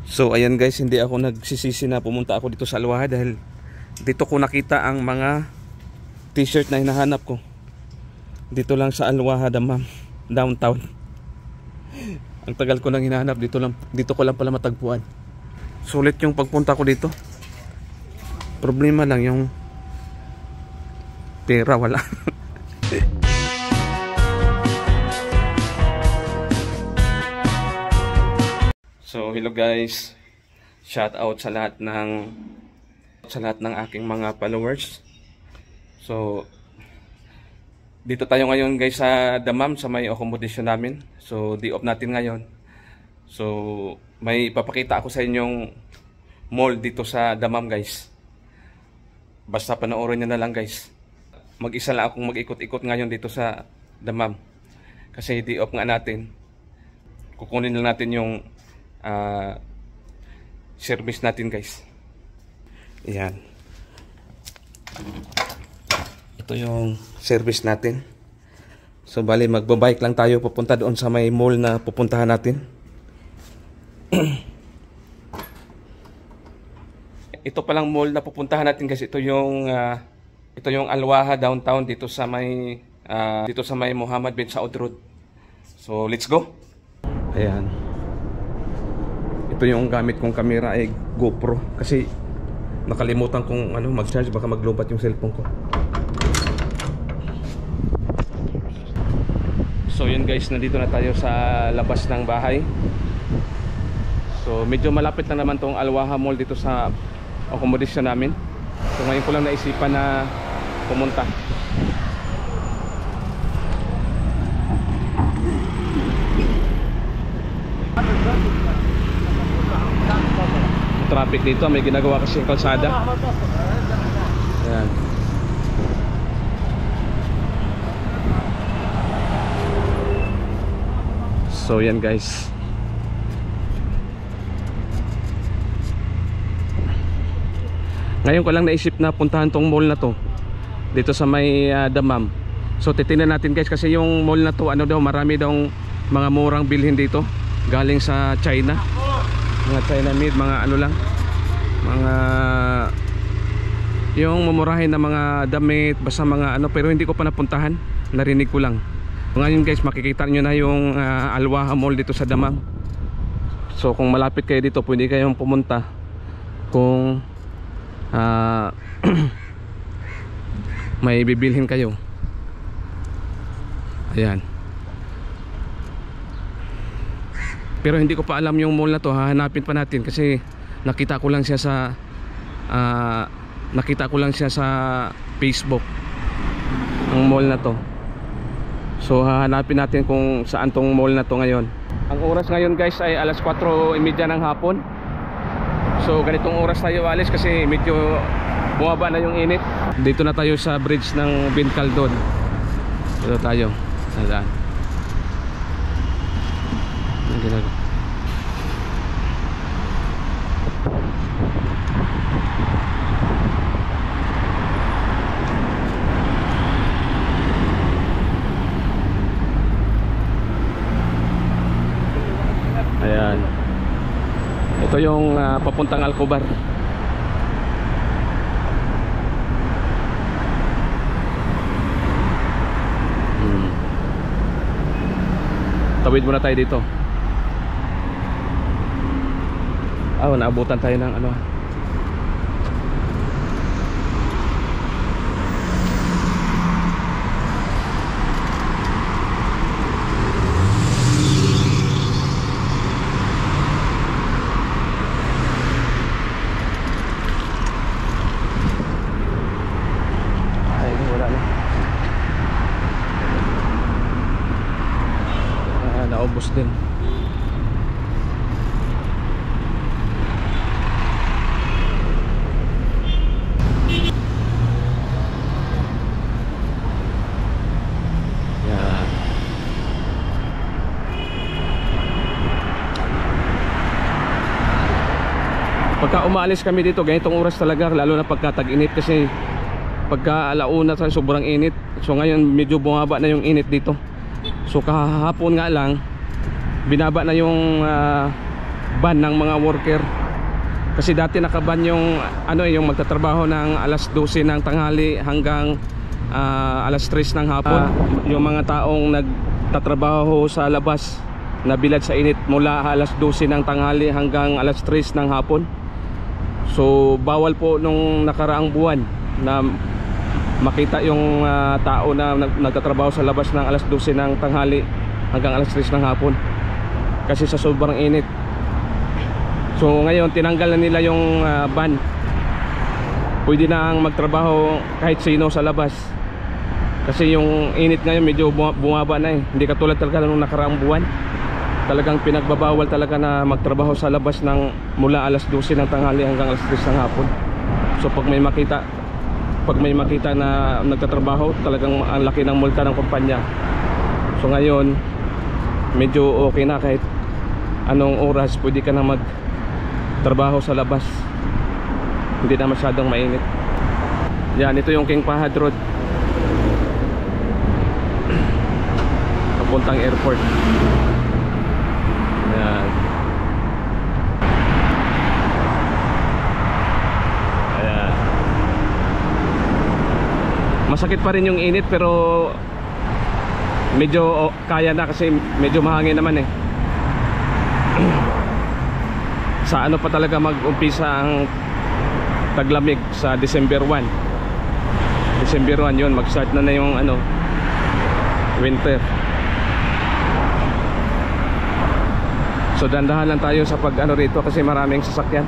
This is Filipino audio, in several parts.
So ayan guys, hindi ako nagsisisi na pumunta ako dito sa Alwaha dahil dito ko nakita ang mga t-shirt na hinahanap ko. Dito lang sa Alwaha Dammam, downtown. Ang tagal ko nang hinahanap, dito ko lang pala matagpuan. Sulit yung pagpunta ko dito. Problema lang yung pera, wala. So hello guys, shout out sa lahat ng aking mga followers. So dito tayo ngayon guys sa Dammam, sa may accommodation namin. So day off natin ngayon. So may papakita ako sa inyong mall dito sa Dammam guys. Basta panoorin nyo na lang guys. Mag-isa lang akong mag-ikot-ikot ngayon dito sa Dammam. Kasi day off nga natin. Kukunin lang natin yung service natin guys. Ayan. Ito yung service natin. So bali magbabike lang tayo papunta doon sa may mall na pupuntahan natin. Ito palang mall na pupuntahan natin guys. Ito yung Alwaha downtown dito sa may Muhammad bin Saud Road. So let's go. Ayan. Ito yung gamit kong camera ay GoPro kasi nakalimutan kong mag-charge, baka maglobat yung cellphone ko. So yun guys, nandito na tayo sa labas ng bahay. So medyo malapit lang naman tong Alwaha Mall dito sa accommodation namin. So ngayon ko lang naisipan na pumunta. Traffic dito, may ginagawa kasi yung kalsada. Ayan. So yan guys. Ngayon ko lang naisip na puntahan tong mall na to dito sa may Dammam. So titingnan natin guys kasi yung mall na to marami daw mga murang bilhin dito galing sa China. Mga China made, mga mga yung mumurahin na mga damit, basta mga pero hindi ko pa napuntahan, narinig ko lang. Ngayon guys, makikita nyo na yung Alwaha Mall dito sa Dammam. So kung malapit kayo dito, pwede kayong pumunta kung may bibilhin kayo. Ayan. Pero hindi ko pa alam yung mall na to, hahanapin pa natin kasi nakita ko lang siya sa Facebook, ang mall na to. So hahanapin natin kung saan tong mall na to ngayon. Ang oras ngayon guys ay alas 4:30 ng hapon. So ganitong oras tayo alis kasi medyo bumaba na yung init. Dito na tayo sa bridge ng Bin Khaldun. Dito tayo. Ayan. Ayan. Ito yung papuntang Alcobar. Tawid muna tayo dito. Naabutan tayo ng wala na. Naubos din. Pagka umaalis kami dito, ganitong oras talaga, lalo na pagka tag-init kasi pagka alauna sobrang init. So ngayon medyo bumaba na yung init dito. So kahapon nga lang binaba na yung ban ng mga worker. Kasi dati nakaban yung yung magtatrabaho ng alas 12 ng tanghali hanggang alas 3 ng hapon. Yung mga taong nagtatrabaho sa labas na bilad sa init mula alas 12 ng tanghali hanggang alas 3 ng hapon. So bawal po nung nakaraang buwan na makita yung tao na nagtatrabaho sa labas ng alas 12 ng tanghali hanggang alas 3 ng hapon, kasi sa sobrang init. So ngayon tinanggal na nila yung ban. Pwede na ang magtrabaho kahit sino sa labas, kasi yung init ngayon medyo bumaba na Hindi katulad talaga nung nakaraang buwan. Talagang pinagbabawal talaga na magtrabaho sa labas ng mula alas 12 ng tanghali hanggang alas 3 ng hapon. So pag may makita na nagtatrabaho, talagang ang laki ng multa ng kumpanya. So ngayon medyo okay na, kahit anong oras pwede ka na magtrabaho sa labas, hindi na masyadong mainit. Yan, ito yung King Fahad Road papuntang airport. Yan. Ayan. Masakit pa rin yung init, pero medyo kaya na kasi medyo mahangin naman Sa ano pa talaga mag-umpisa ang taglamig? Sa December 1. December 1 yun, mag-start na yung winter. So dandahan lang tayo sa pag rito kasi maraming sasakyan.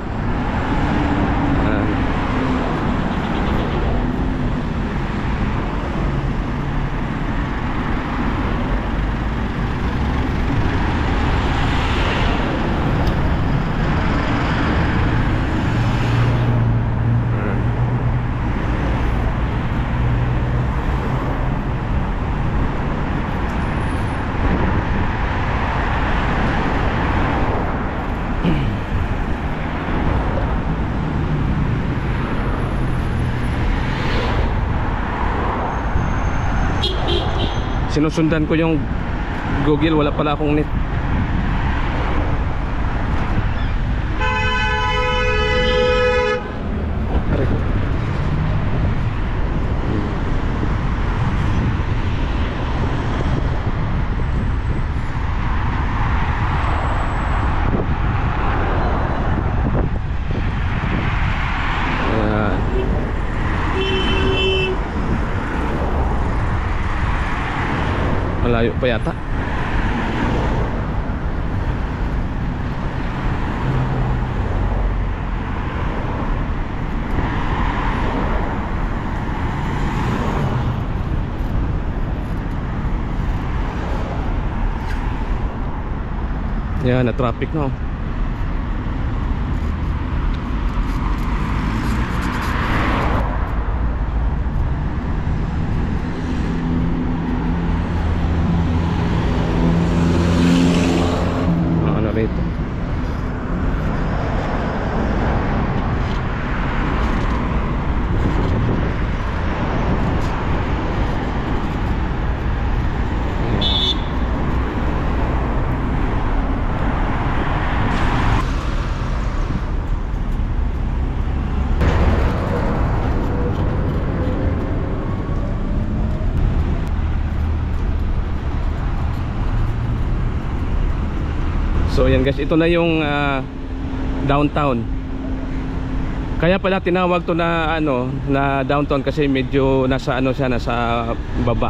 Sinusundan ko yung Google, wala pala akong net. Malayo pa yata. Yan, na traffic no. Rito. So yan guys, ito na yung downtown. Kaya pala tinawag to na na downtown kasi medyo nasa siya, nasa baba.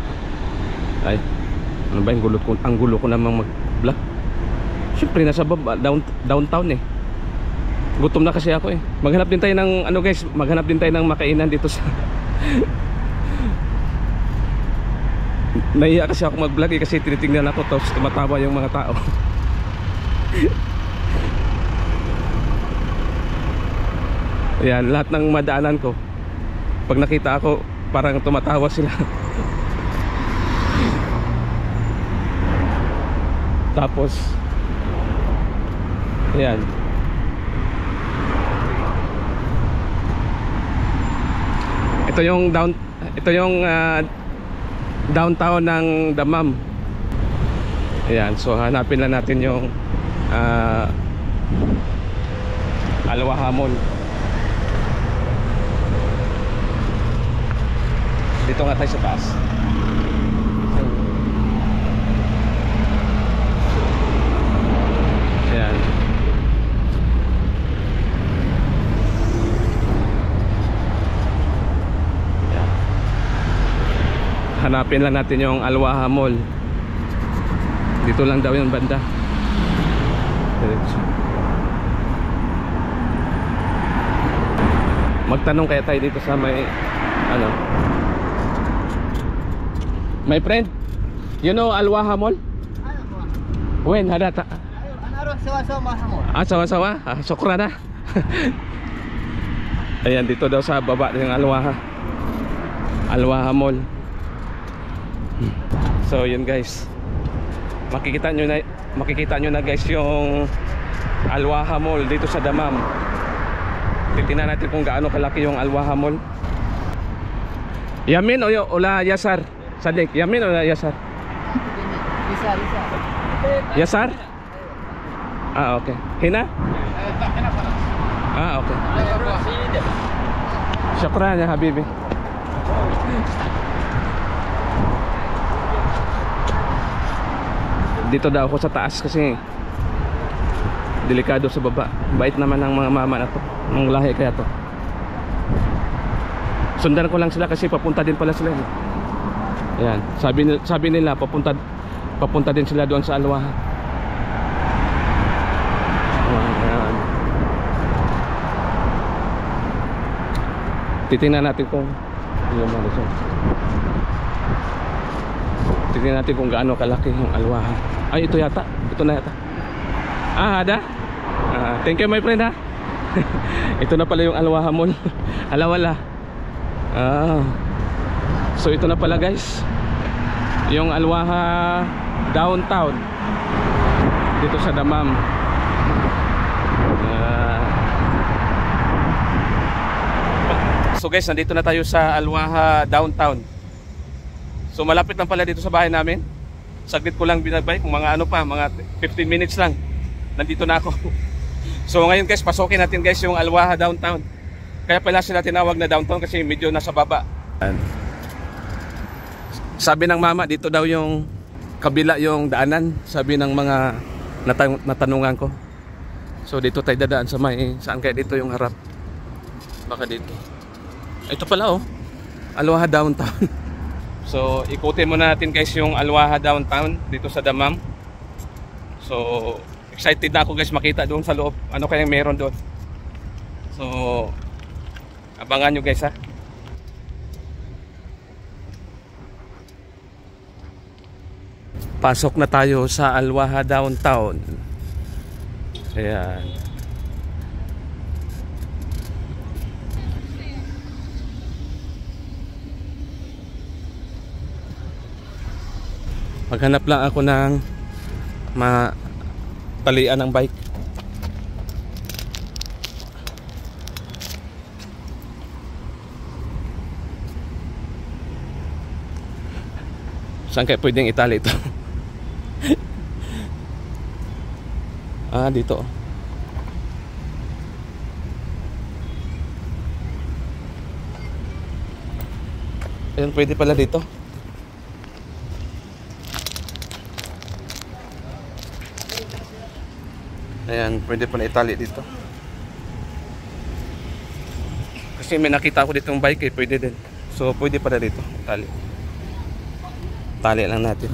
Ay, ano ba yung gulo ko? Ang gulo ko namang mag-vlog. Siyempre nasa baba, downtown Gutom na kasi ako Maghanap din tayo ng guys, maghanap din tayo ng makainan dito sa Nahiya kasi ako mag-vlog kasi tinitingnan ako tapos tumatawa yung mga tao. Ayan, lahat ng madaanan ko, pag nakita ako, parang tumatawa sila. Tapos ayan, ito yung downtown ng Dammam. Ayan, so hanapin lang natin yung Alwaha Mall. Dito nga tayo sa taas. Ayan. Hanapin lang natin yung Alwaha Mall. Dito lang daw yung banda. Diretso. Magtanong kaya tayo dito sa may ano. My friend, you know Alwaha Mall? When hadata? Sawa-sawa. Sukra na. Ayan, dito daw sa baba ng Alwaha Mall. So yun guys, makikita nyo na guys yung Alwaha Mall dito sa Dammam. Titingnan natin kung gaano kalaki yung Alwaha Mall. Yamin o ula Yasar? Sadik, Yamin o Yasar? Yasar? Ah, okay. Hina? Ah, okay. Syukran ya habibi. Dito daw ako sa taas kasi delikado sa baba. Bait naman ng mga mama na to, ng lahi kaya to. Sundan ko lang sila kasi papunta din pala sila. Ayan, sabi nila papunta din sila doon sa Alwaha. Ayan. Titingnan natin kung tingnan natin kung gaano kalaki yung Alwaha. Ay, ito yata. Ito na yata. Ah, ada? Thank you my friend ha. Ito na pala yung Alwaha Mall. Alawala. So ito na pala guys, yung Alwaha downtown dito sa Dammam. So guys, nandito na tayo sa Alwaha downtown. So malapit lang pala dito sa bahay namin. Saglit ko lang binagbike, mga ano pa, mga 15 minutes lang. Nandito na ako. So ngayon guys, pasukin natin guys yung Alwaha downtown. Kaya pala sila tinawag na downtown kasi medyo nasa baba. Sabi ng mama, dito daw yung kabila yung daanan. Sabi ng mga natanungan ko. So dito tayo dadaan sa may, saan kaya dito yung harap? Baka dito. Ito pala oh, Alwaha downtown. So ikutin muna natin guys yung Alwaha downtown dito sa Dammam. So excited na ako guys makita doon sa loob. Ano kayang meron doon? So abangan nyo guys ha. Pasok na tayo sa Alwaha downtown. Ayan. Maghanap lang ako ng matalian ng bike. Saan kaya pwedeng itali ito? Dito. Ayan, pwede pala dito. Ayan, pwede pala itali dito. Kasi may nakita ko ditong bike eh, pwede din. So pwede pala dito, itali. Tali lang natin.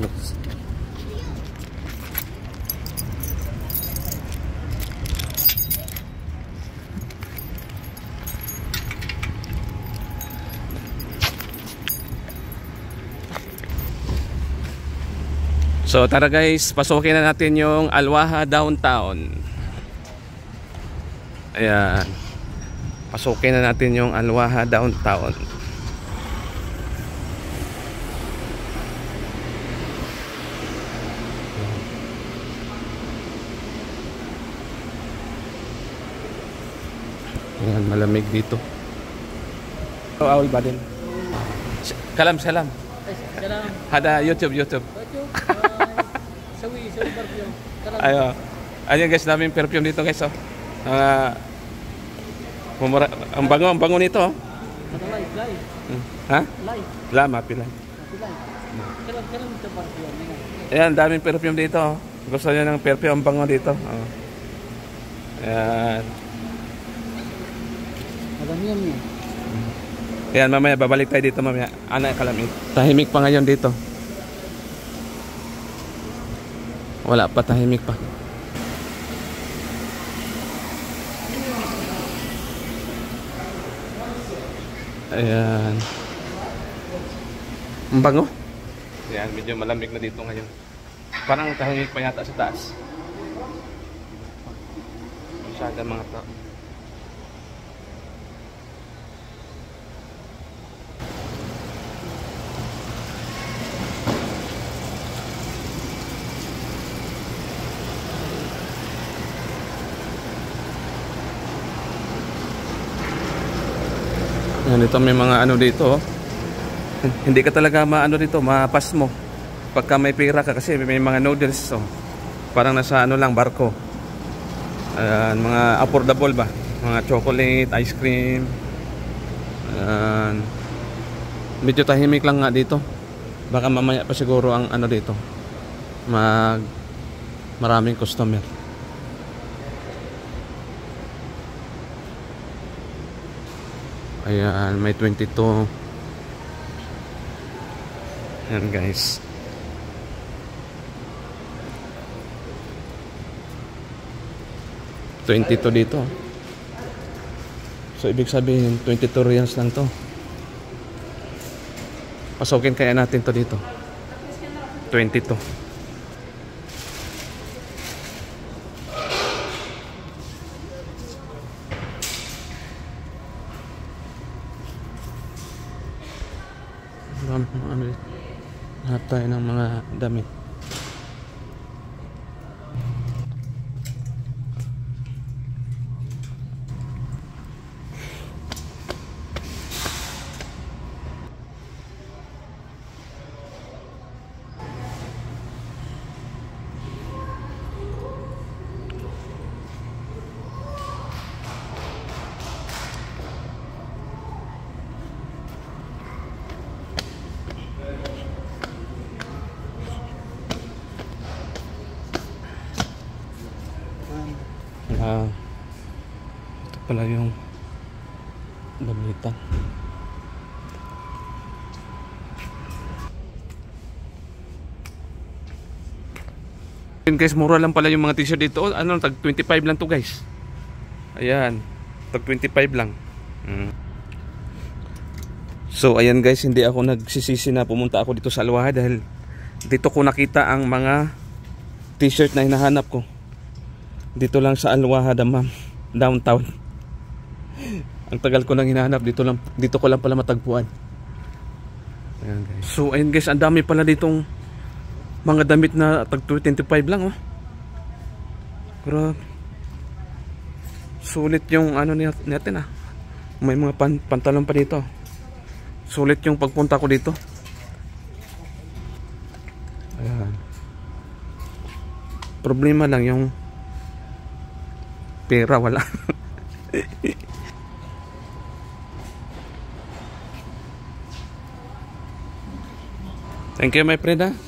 So tara guys, pasukin na natin yung Alwaha downtown. Ayan. Pasukin na natin yung Alwaha downtown. Ayan, malamig dito. Awal ba din? Kalam salam. Hada YouTube. سوي برفيوم. Ayo. Ayun guys, daming perfume dito guys. Oh. Mumura, ang bango nito. Oh. Live. Ha? Live. Lama, pilay. Kailan ito perfume? Ayan, daming perfume dito. Oh. Gusto niya ng perfume, ang bango dito. Oh. Ayan. Madami yan niya. Ayan, mamaya babalik tayo dito mamaya. Ana kalamig. Tahimik pa ngayon dito. Wala pa, tahimik pa. Ayan. Ang bango. Ayan, medyo malamig na dito ngayon. Parang tahimik pa yata sa taas. Masyadong mga tao. Yan, ito may mga ano dito. Oh. Hindi ka talaga maano dito, mapas mo. Pagka may pera ka kasi may mga noodles. Oh. Parang nasa ano lang, barko. Ayan, mga affordable ba? Mga chocolate, ice cream. Ayan. Medyo tahimik lang nga dito. Baka mamaya pa siguro ang ano dito. Maraming customer. Ayan, may 22. Ayan guys. $22 dito. So ibig sabihin 22 reals lang to. Pasukin kaya natin to dito. 22. Lahat tayo ng mga damit. Ito pala yung damitan. Guys, mura lang pala yung mga t-shirt dito. Ano, tag 25 lang to guys. Ayan, tag 25 lang. So ayan guys, hindi ako nagsisisi na pumunta ako dito sa Alwaha dahil dito ko nakita ang mga t-shirt na hinahanap ko. Dito lang sa Alwaha Damam, downtown. Ang tagal ko nang hinahanap, dito ko lang pala matagpuan. Ayan guys. So ayun guys, ang dami pala ditong mga damit na tag 25 lang. Oh. Grabe. Sulit yung ano natin ah. May mga pantalon pa dito. Sulit yung pagpunta ko dito. Ayan. Problema lang yung pera wala. Thank you my friend.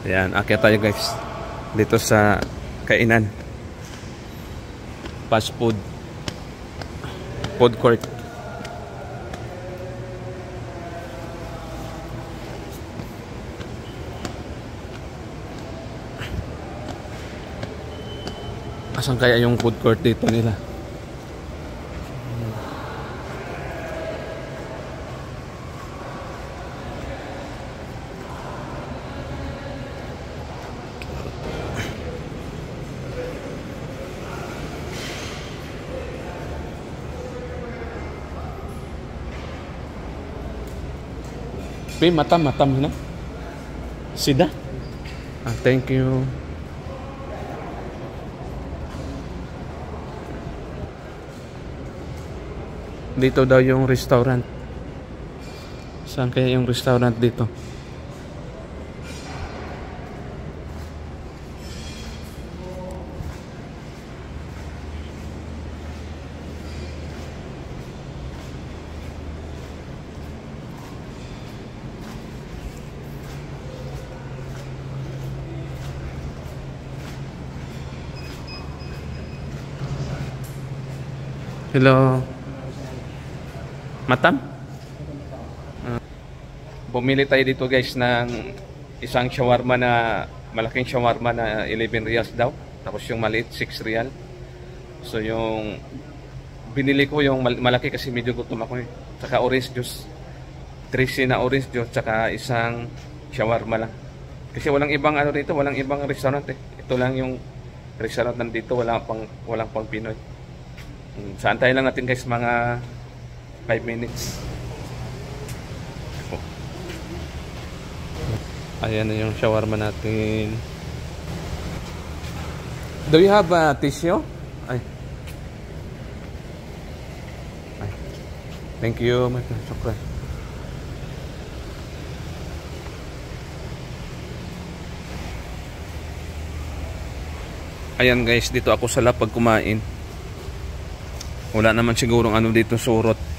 Ayan, akyat tayo guys dito sa kainan, fast food court. Asan kaya yung food court dito nila? Matam na. Sida. Thank you. Dito daw yung restaurant. Saan kaya yung restaurant dito? Hello. Matam? Bumili tayo dito guys ng isang shawarma na malaking shawarma na 11 reals daw. Tapos yung maliit 6 real. So yung binili ko yung malaki kasi medyo gutom ako eh. Tsaka orange juice. 13 na orange juice tsaka isang shawarma lang. Kasi walang ibang ano dito, walang ibang restaurant eh. Ito lang yung restaurant nandito, walang pang Pinoy. Saan tayo lang natin guys mga 5 minutes. Ayan na yung shawarma natin. Do you have a tissue? Ay. Thank you. Shukran. Ayan guys, dito ako sa lapag kumain. Wala naman sigurong ano dito surot.